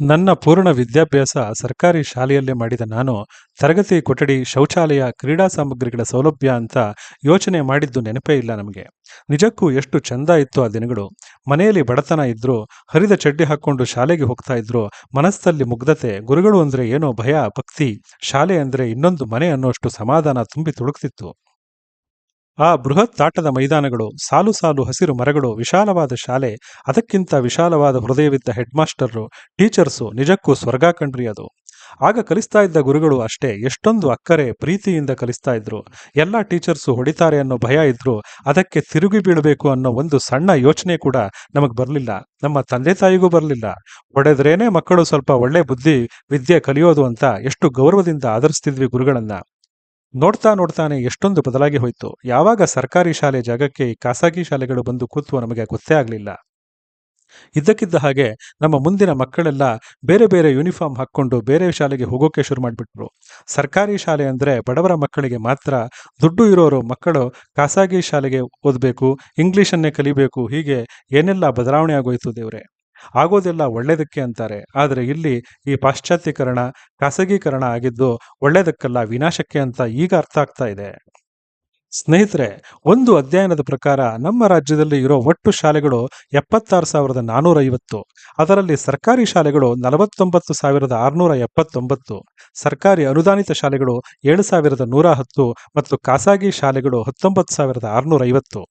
ನನ್ನ ಪೂರ್ಣ ವಿದ್ಯಾಭ್ಯಾಸ ಸರ್ಕಾರಿ ಶಾಲೆಯಲ್ಲೇ ಮಾಡಿದ ನಾನು ತರಗತಿ ಕೊಠಡಿ, ಶೌಚಾಲಯ, ಕ್ರೀಡಾ ಸಾಮಗ್ರಿಗಳ ಸೌಲಭ್ಯ ಅಂತ ಯೋಚನೆ ಮಾಡಿದ್ದು ನೆನಪೇ ಇಲ್ಲ ನಮಗೆ. ನಿಜಕ್ಕೂ ಎಷ್ಟು ಚಂದ ಇತ್ತು ಆ ದಿನಗಳು. ಮನೆಯಲ್ಲಿ ಬಡತನ ಇದ್ರೂ, ಹರಿದ ಚಡ್ಡಿ ಹಾಕ್ಕೊಂಡು ಶಾಲೆಗೆ ಹೋಗ್ತಾ ಇದ್ರು, ಮನಸ್ಸಲ್ಲಿ ಮುಗ್ಧತೆ, ಗುರುಗಳು ಅಂದ್ರೆ ಏನೋ ಭಯ, ಭಕ್ತಿ, ಶಾಲೆ ಅಂದ್ರೆ ಇನ್ನೊಂದು ಮನೆ ಅನ್ನೋಷ್ಟು ಸಮಾಧಾನ ತುಂಬಿ ತುಳುಕ್ತಿತ್ತು. ಆ ಬೃಹತ್ ಆಟದ ಮೈದಾನಗಳು, ಸಾಲು ಸಾಲು ಹಸಿರು ಮರಗಳು, ವಿಶಾಲವಾದ ಶಾಲೆ, ಅದಕ್ಕಿಂತ ವಿಶಾಲವಾದ ಹೃದಯವಿದ್ದ ಹೆಡ್ ಮಾಸ್ಟರ್ರು, ಟೀಚರ್ಸು, ನಿಜಕ್ಕೂ ಸ್ವರ್ಗ ಕಣ್ರಿ ಅದು. ಆಗ ಕಲಿಸ್ತಾ ಇದ್ದ ಗುರುಗಳು ಅಷ್ಟೇ ಎಷ್ಟೊಂದು ಅಕ್ಕರೆ ಪ್ರೀತಿಯಿಂದ ಕಲಿಸ್ತಾ ಇದ್ರು. ಎಲ್ಲ ಟೀಚರ್ಸು ಹೊಡಿತಾರೆ ಅನ್ನೋ ಭಯ ಇದ್ರು, ಅದಕ್ಕೆ ತಿರುಗಿ ಬೀಳಬೇಕು ಅನ್ನೋ ಒಂದು ಸಣ್ಣ ಯೋಚನೆ ಕೂಡ ನಮಗ್ ಬರಲಿಲ್ಲ. ನಮ್ಮ ತಂದೆ ತಾಯಿಗೂ ಬರಲಿಲ್ಲ. ಹೊಡೆದ್ರೇನೆ ಮಕ್ಕಳು ಸ್ವಲ್ಪ ಒಳ್ಳೆ ಬುದ್ಧಿ ವಿದ್ಯೆ ಕಲಿಯೋದು ಅಂತ ಎಷ್ಟು ಗೌರವದಿಂದ ಆದರಿಸ್ತಿದ್ವಿ ಗುರುಗಳನ್ನ. ನೋಡ್ತಾ ನೋಡ್ತಾನೆ ಎಷ್ಟೊಂದು ಬದಲಾಗಿ ಹೋಯ್ತು. ಯಾವಾಗ ಸರ್ಕಾರಿ ಶಾಲೆ ಜಾಗಕ್ಕೆ ಈ ಖಾಸಗಿ ಶಾಲೆಗಳು ಬಂದು ಕೂತ್ವೋ ನಮಗೆ ಗೊತ್ತೇ ಆಗಲಿಲ್ಲ. ಇದ್ದಕ್ಕಿದ್ದ ಹಾಗೆ ನಮ್ಮ ಮುಂದಿನ ಮಕ್ಕಳೆಲ್ಲ ಬೇರೆ ಬೇರೆ ಯೂನಿಫಾರ್ಮ್ ಹಾಕ್ಕೊಂಡು ಬೇರೆ ಶಾಲೆಗೆ ಹೋಗೋಕೆ ಶುರು ಮಾಡಿಬಿಟ್ರು. ಸರ್ಕಾರಿ ಶಾಲೆ ಅಂದ್ರೆ ಬಡವರ ಮಕ್ಕಳಿಗೆ ಮಾತ್ರ, ದುಡ್ಡು ಇರೋರು ಮಕ್ಕಳು ಖಾಸಗಿ ಶಾಲೆಗೆ ಓದಬೇಕು, ಇಂಗ್ಲಿಷನ್ನೇ ಕಲಿಬೇಕು, ಹೀಗೆ ಏನೆಲ್ಲ ಬದಲಾವಣೆ ಆಗೋಯ್ತು ದೇವ್ರೆ. ಆಗೋದೆಲ್ಲ ಒಳ್ಳೇದಕ್ಕೆ ಅಂತಾರೆ, ಆದರೆ ಇಲ್ಲಿ ಈ ಪಾಶ್ಚಾತ್ಯೀಕರಣ, ಖಾಸಗೀಕರಣ ಆಗಿದ್ದು ಒಳ್ಳೇದಕ್ಕಲ್ಲ, ವಿನಾಶಕ್ಕೆ ಅಂತ ಈಗ ಅರ್ಥ ಆಗ್ತಾ ಇದೆ. ಸ್ನೇಹಿತರೆ, ಒಂದು ಅಧ್ಯಯನದ ಪ್ರಕಾರ ನಮ್ಮ ರಾಜ್ಯದಲ್ಲಿ ಇರೋ ಒಟ್ಟು ಶಾಲೆಗಳು 76,450. ಅದರಲ್ಲಿ ಸರ್ಕಾರಿ ಶಾಲೆಗಳು 49,679, ಸರ್ಕಾರಿ ಅನುದಾನಿತ ಶಾಲೆಗಳು 7,110 ಮತ್ತು ಖಾಸಗಿ ಶಾಲೆಗಳು 19,650.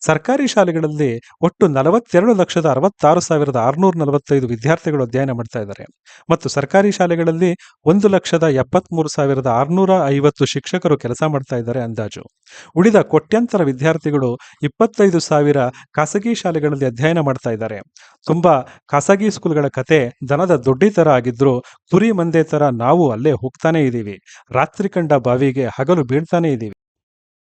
ಸರ್ಕಾರಿ ಶಾಲೆಗಳಲ್ಲಿ ಒಟ್ಟು 42,66,645 ವಿದ್ಯಾರ್ಥಿಗಳು ಅಧ್ಯಯನ ಮಾಡ್ತಾ ಇದ್ದಾರೆ ಮತ್ತು ಸರ್ಕಾರಿ ಶಾಲೆಗಳಲ್ಲಿ 1,73,650 ಶಿಕ್ಷಕರು ಕೆಲಸ ಮಾಡ್ತಾ ಇದ್ದಾರೆ ಅಂದಾಜು. ಉಳಿದ ಕೋಟ್ಯಂತರ ವಿದ್ಯಾರ್ಥಿಗಳು 25,000 ಖಾಸಗಿ ಶಾಲೆಗಳಲ್ಲಿ ಅಧ್ಯಯನ ಮಾಡ್ತಾ ಇದ್ದಾರೆ. ತುಂಬಾ ಖಾಸಗಿ ಸ್ಕೂಲ್ಗಳ ಕತೆ ದನದ ದೊಡ್ಡಿ ತರ ಆಗಿದ್ರು, ಕುರಿ ಮಂದೆ ತರ ನಾವು ಅಲ್ಲೇ ಹೋಗ್ತಾನೆ ಇದ್ದೀವಿ. ರಾತ್ರಿ ಕಂಡ ಬಾವಿಗೆ ಹಗಲು ಬೀಳ್ತಾನೆ ಇದ್ದೀವಿ.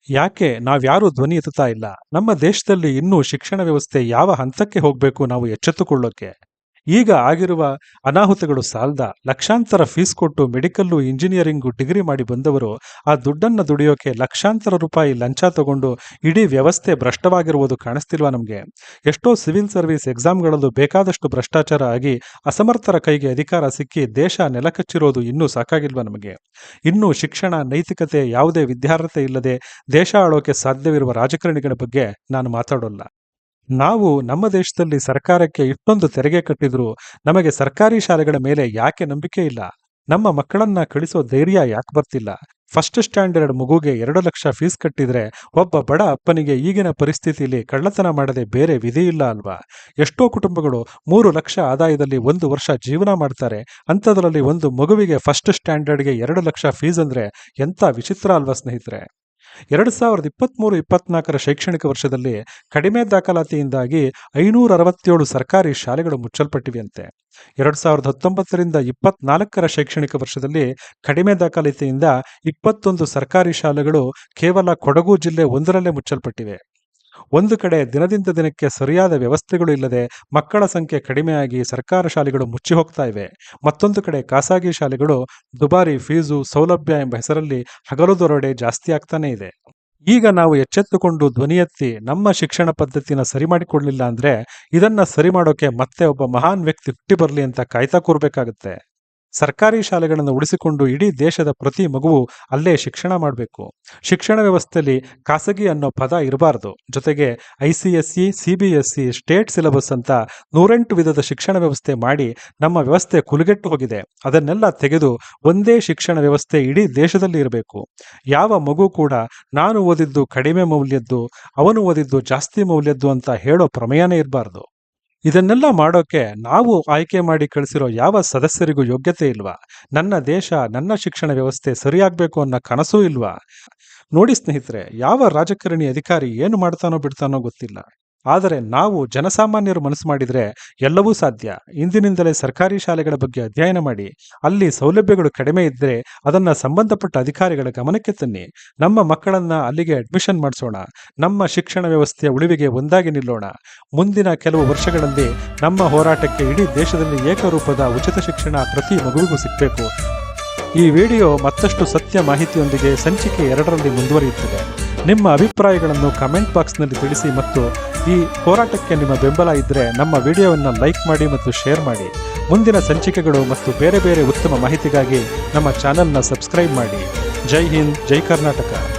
ಯಾಕೆ ನಾವ್ಯಾರೂ ಧ್ವನಿ ಎತ್ತುತ್ತಾ ಇಲ್ಲ? ನಮ್ಮ ದೇಶದಲ್ಲಿ ಇನ್ನೂ ಶಿಕ್ಷಣ ವ್ಯವಸ್ಥೆ ಯಾವ ಹಂತಕ್ಕೆ ಹೋಗಬೇಕು ನಾವು ಎಚ್ಚೆತ್ತುಕೊಳ್ಳೋಕೆ? ಈಗ ಆಗಿರುವ ಅನಾಹುತಗಳು ಸಾಲ್ದ? ಲಕ್ಷಾಂತರ ಫೀಸ್ ಕೊಟ್ಟು ಮೆಡಿಕಲ್ಲು, ಇಂಜಿನಿಯರಿಂಗು ಡಿಗ್ರಿ ಮಾಡಿ ಬಂದವರು ಆ ದುಡ್ಡನ್ನು ದುಡಿಯೋಕೆ ಲಕ್ಷಾಂತರ ರೂಪಾಯಿ ಲಂಚ ತಗೊಂಡು ಇಡೀ ವ್ಯವಸ್ಥೆ ಭ್ರಷ್ಟವಾಗಿರುವುದು ಕಾಣಿಸ್ತಿಲ್ವಾ ನಮಗೆ? ಎಷ್ಟೋ ಸಿವಿಲ್ ಸರ್ವಿಸ್ ಎಕ್ಸಾಮ್ಗಳಲ್ಲೂ ಬೇಕಾದಷ್ಟು ಭ್ರಷ್ಟಾಚಾರ ಆಗಿ ಅಸಮರ್ಥರ ಕೈಗೆ ಅಧಿಕಾರ ಸಿಕ್ಕಿ ದೇಶ ನೆಲಕಚ್ಚಿರೋದು ಇನ್ನೂ ಸಾಕಾಗಿಲ್ವಾ ನಮಗೆ? ಇನ್ನೂ ಶಿಕ್ಷಣ, ನೈತಿಕತೆ, ಯಾವುದೇ ವಿದ್ಯಾರ್ಹತೆ ಇಲ್ಲದೆ ದೇಶ ಆಳೋಕೆ ಸಾಧ್ಯವಿರುವ ರಾಜಕಾರಣಿಗಳ ಬಗ್ಗೆ ನಾನು ಮಾತಾಡೋಲ್ಲ. ನಾವು ನಮ್ಮ ದೇಶದಲ್ಲಿ ಸರ್ಕಾರಕ್ಕೆ ಇಷ್ಟೊಂದು ತೆರಿಗೆ ಕಟ್ಟಿದ್ರು ನಮಗೆ ಸರ್ಕಾರಿ ಶಾಲೆಗಳ ಮೇಲೆ ಯಾಕೆ ನಂಬಿಕೆ ಇಲ್ಲ? ನಮ್ಮ ಮಕ್ಕಳನ್ನ ಕಳಿಸೋ ಧೈರ್ಯ ಯಾಕೆ ಬರ್ತಿಲ್ಲ? ಫಸ್ಟ್ ಸ್ಟ್ಯಾಂಡರ್ಡ್ ಮಗುಗೆ 2 ಲಕ್ಷ ಫೀಸ್ ಕಟ್ಟಿದ್ರೆ ಒಬ್ಬ ಬಡ ಅಪ್ಪನಿಗೆ ಈಗಿನ ಪರಿಸ್ಥಿತಿಯಲ್ಲಿ ಕಳ್ಳತನ ಮಾಡದೆ ಬೇರೆ ವಿಧಿ ಇಲ್ಲ ಅಲ್ವಾ? ಎಷ್ಟೋ ಕುಟುಂಬಗಳು 3 ಲಕ್ಷ ಆದಾಯದಲ್ಲಿ 1 ವರ್ಷ ಜೀವನ ಮಾಡ್ತಾರೆ. ಅಂಥದ್ರಲ್ಲಿ ಒಂದು ಮಗುವಿಗೆ ಫಸ್ಟ್ ಸ್ಟ್ಯಾಂಡರ್ಡ್ಗೆ 2 ಲಕ್ಷ ಫೀಸ್ ಅಂದ್ರೆ ಎಂಥ ವಿಚಿತ್ರ ಅಲ್ವಾ ಸ್ನೇಹಿತರೆ? 2023-24 ಶೈಕ್ಷಣಿಕ ವರ್ಷದಲ್ಲಿ ಕಡಿಮೆ ದಾಖಲಾತಿಯಿಂದಾಗಿ 567 ಸರ್ಕಾರಿ ಶಾಲೆಗಳು ಮುಚ್ಚಲ್ಪಟ್ಟಿವೆಯಂತೆ. 2019-24 ಶೈಕ್ಷಣಿಕ ವರ್ಷದಲ್ಲಿ ಕಡಿಮೆ ದಾಖಲಾತಿಯಿಂದ 21 ಸರ್ಕಾರಿ ಶಾಲೆಗಳು ಕೇವಲ ಕೊಡಗು ಜಿಲ್ಲೆ ಒಂದರಲ್ಲೇ ಮುಚ್ಚಲ್ಪಟ್ಟಿವೆ. ಒಂದು ಕಡೆ ದಿನದಿಂದ ದಿನಕ್ಕೆ ಸರಿಯಾದ ವ್ಯವಸ್ಥೆಗಳು ಇಲ್ಲದೆ ಮಕ್ಕಳ ಸಂಖ್ಯೆ ಕಡಿಮೆಯಾಗಿ ಸರ್ಕಾರ ಶಾಲೆಗಳು ಮುಚ್ಚಿ ಹೋಗ್ತಾ ಇವೆ. ಮತ್ತೊಂದು ಕಡೆ ಖಾಸಗಿ ಶಾಲೆಗಳು ದುಬಾರಿ ಫೀಸು, ಸೌಲಭ್ಯ ಎಂಬ ಹೆಸರಲ್ಲಿ ಹಗಲು ದರೋಡೆ ಜಾಸ್ತಿ ಆಗ್ತಾನೆ ಇದೆ. ಈಗ ನಾವು ಎಚ್ಚೆತ್ತುಕೊಂಡು ಧ್ವನಿ ಎತ್ತಿ ನಮ್ಮ ಶಿಕ್ಷಣ ಪದ್ಧತಿನ ಸರಿ ಮಾಡಿಕೊಳ್ಳಲಿಲ್ಲ ಅಂದ್ರೆ ಇದನ್ನ ಸರಿ ಮಾಡೋಕೆ ಮತ್ತೆ ಒಬ್ಬ ಮಹಾನ್ ವ್ಯಕ್ತಿ ಹುಟ್ಟಿ ಬರಲಿ ಅಂತ ಕಾಯ್ತಾ ಕೂರ್ಬೇಕಾಗತ್ತೆ. ಸರ್ಕಾರಿ ಶಾಲೆಗಳನ್ನು ಉಳಿಸಿಕೊಂಡು ಇಡೀ ದೇಶದ ಪ್ರತಿ ಮಗುವು ಅಲ್ಲೇ ಶಿಕ್ಷಣ ಮಾಡಬೇಕು. ಶಿಕ್ಷಣ ವ್ಯವಸ್ಥೆಯಲ್ಲಿ ಖಾಸಗಿ ಅನ್ನೋ ಪದ ಇರಬಾರ್ದು. ಜೊತೆಗೆ ICSE, CBSE, ಸ್ಟೇಟ್ ಸಿಲೆಬಸ್ ಅಂತ 108 ವಿಧದ ಶಿಕ್ಷಣ ವ್ಯವಸ್ಥೆ ಮಾಡಿ ನಮ್ಮ ವ್ಯವಸ್ಥೆ ಕುಲುಗೆಟ್ಟು ಹೋಗಿದೆ. ಅದನ್ನೆಲ್ಲ ತೆಗೆದು ಒಂದೇ ಶಿಕ್ಷಣ ವ್ಯವಸ್ಥೆ ಇಡೀ ದೇಶದಲ್ಲಿ ಇರಬೇಕು. ಯಾವ ಮಗು ಕೂಡ ನಾನು ಓದಿದ್ದು ಕಡಿಮೆ ಮೌಲ್ಯದ್ದು, ಅವನು ಓದಿದ್ದು ಜಾಸ್ತಿ ಮೌಲ್ಯದ್ದು ಅಂತ ಹೇಳೋ ಪ್ರಮೇಯನೇ ಇರಬಾರ್ದು. ಇದನ್ನೆಲ್ಲ ಮಾಡೋಕೆ ನಾವು ಆಯ್ಕೆ ಮಾಡಿ ಕಳಿಸಿರೋ ಯಾವ ಸದಸ್ಯರಿಗೂ ಯೋಗ್ಯತೆ ಇಲ್ವಾ? ನನ್ನ ದೇಶ, ನನ್ನ ಶಿಕ್ಷಣ ವ್ಯವಸ್ಥೆ ಸರಿಯಾಗಬೇಕು ಅನ್ನೋ ಕನಸೂ ಇಲ್ವಾ? ನೋಡಿ ಸ್ನೇಹಿತರೆ, ಯಾವ ರಾಜಕಾರಣಿ ಅಧಿಕಾರಿ ಏನು ಮಾಡ್ತಾನೋ ಬಿಡ್ತಾನೋ ಗೊತ್ತಿಲ್ಲ. ಆದರೆ ನಾವು ಜನಸಾಮಾನ್ಯರು ಮನಸ್ಸು ಮಾಡಿದರೆ ಎಲ್ಲವೂ ಸಾಧ್ಯ. ಇಂದಿನಿಂದಲೇ ಸರ್ಕಾರಿ ಶಾಲೆಗಳ ಬಗ್ಗೆ ಅಧ್ಯಯನ ಮಾಡಿ, ಅಲ್ಲಿ ಸೌಲಭ್ಯಗಳು ಕಡಿಮೆ ಇದ್ದರೆ ಅದನ್ನು ಸಂಬಂಧಪಟ್ಟ ಅಧಿಕಾರಿಗಳ ಗಮನಕ್ಕೆ ತನ್ನಿ. ನಮ್ಮ ಮಕ್ಕಳನ್ನ ಅಲ್ಲಿಗೆ ಅಡ್ಮಿಷನ್ ಮಾಡಿಸೋಣ. ನಮ್ಮ ಶಿಕ್ಷಣ ವ್ಯವಸ್ಥೆಯ ಉಳಿವಿಗೆ ಒಂದಾಗಿ ನಿಲ್ಲೋಣ. ಮುಂದಿನ ಕೆಲವು ವರ್ಷಗಳಲ್ಲಿ ನಮ್ಮ ಹೋರಾಟಕ್ಕೆ ಇಡೀ ದೇಶದಲ್ಲಿ ಏಕರೂಪದ ಉಚಿತ ಶಿಕ್ಷಣ ಪ್ರತಿ ಮಗುವಿಗೂ ಸಿಗಬೇಕು. ಈ ವಿಡಿಯೋ ಮತ್ತಷ್ಟು ಸತ್ಯ ಮಾಹಿತಿಯೊಂದಿಗೆ ಸಂಚಿಕೆ 2ರಲ್ಲಿ ಮುಂದುವರಿಯುತ್ತದೆ. ನಿಮ್ಮ ಅಭಿಪ್ರಾಯಗಳನ್ನು ಕಮೆಂಟ್ ಬಾಕ್ಸ್ನಲ್ಲಿ ತಿಳಿಸಿ ಮತ್ತು ಈ ಹೋರಾಟಕ್ಕೆ ನಿಮ್ಮ ಬೆಂಬಲ ಇದ್ದರೆ ನಮ್ಮ ವಿಡಿಯೋವನ್ನು ಲೈಕ್ ಮಾಡಿ ಮತ್ತು ಶೇರ್ ಮಾಡಿ. ಮುಂದಿನ ಸಂಚಿಕೆಗಳು ಮತ್ತು ಬೇರೆ ಬೇರೆ ಉತ್ತಮ ಮಾಹಿತಿಗಾಗಿ ನಮ್ಮ ಚಾನೆಲ್ನ ಸಬ್ಸ್ಕ್ರೈಬ್ ಮಾಡಿ. ಜೈ ಹಿಂದ್, ಜೈ ಕರ್ನಾಟಕ.